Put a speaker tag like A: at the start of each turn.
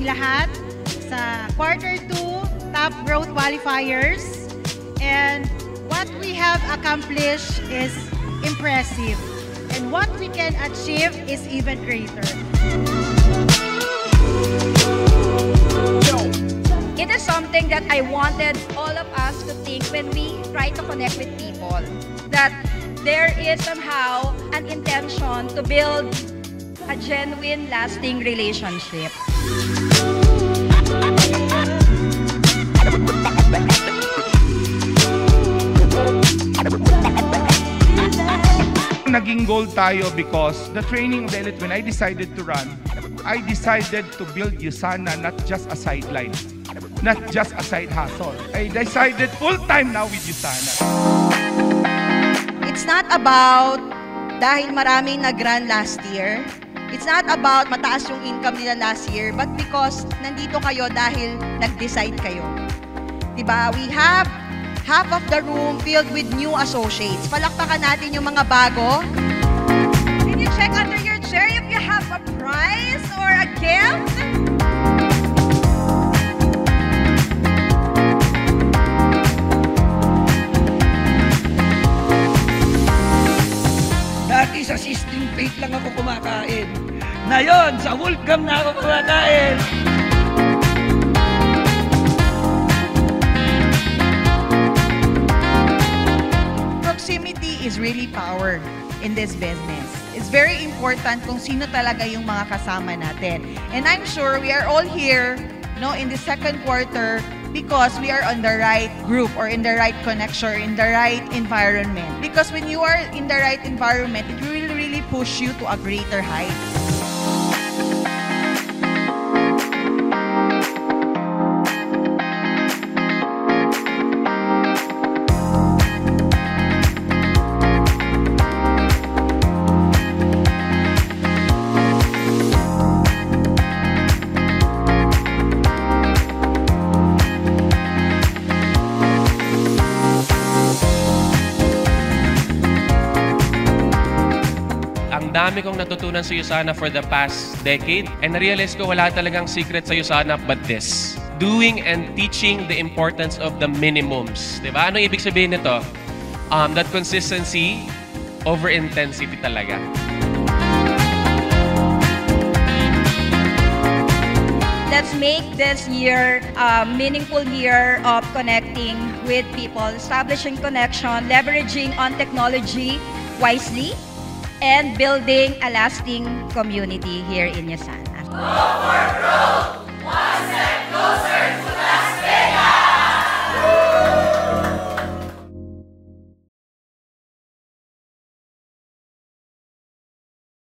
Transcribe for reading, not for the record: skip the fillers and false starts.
A: lahat sa Quarter 2 Top Growth Qualifiers. And what we have accomplished is impressive. And what we can achieve is even greater.
B: It is something that I wanted all of us to think when we try to connect with people. That there is somehow an intention to build a genuine, lasting relationship.
C: Naging goal tayo because the training of the elite, when I decided to run, I decided to build USANA not just a sideline, not just a side hustle. I decided full-time now with USANA.
D: It's not about dahil maraming nag-run last year. It's not about mataas yung income nila last year, but because nandito kayo dahil nag-decide kayo. Diba? We have half of the room filled with new associates. Palakpakan natin yung mga bago.
B: Can you check under your chair if you have a prize or a gift?
E: Dati sa Sistine Plate lang ako kumakain. Ngayon, sa Wolfgang na ako kumakain.
D: Proximity is really power in this business. It's very important kung sino talaga yung mga kasama natin. And I'm sure we are all here, in the second quarter because we are on the right group or in the right connection, in the right environment. Because when you are in the right environment, it will really push you to a greater height.
F: Ang dami kong natutunan sa USANA for the past decade and na-realize ko wala talagang secret sa USANA but this. Doing and teaching the importance of the minimums. Diba? Ano ibig sabihin nito? That consistency over intensity talaga.
B: Let's make this year a meaningful year of connecting with people, establishing connection, leveraging on technology wisely, and building a lasting community here in USANA.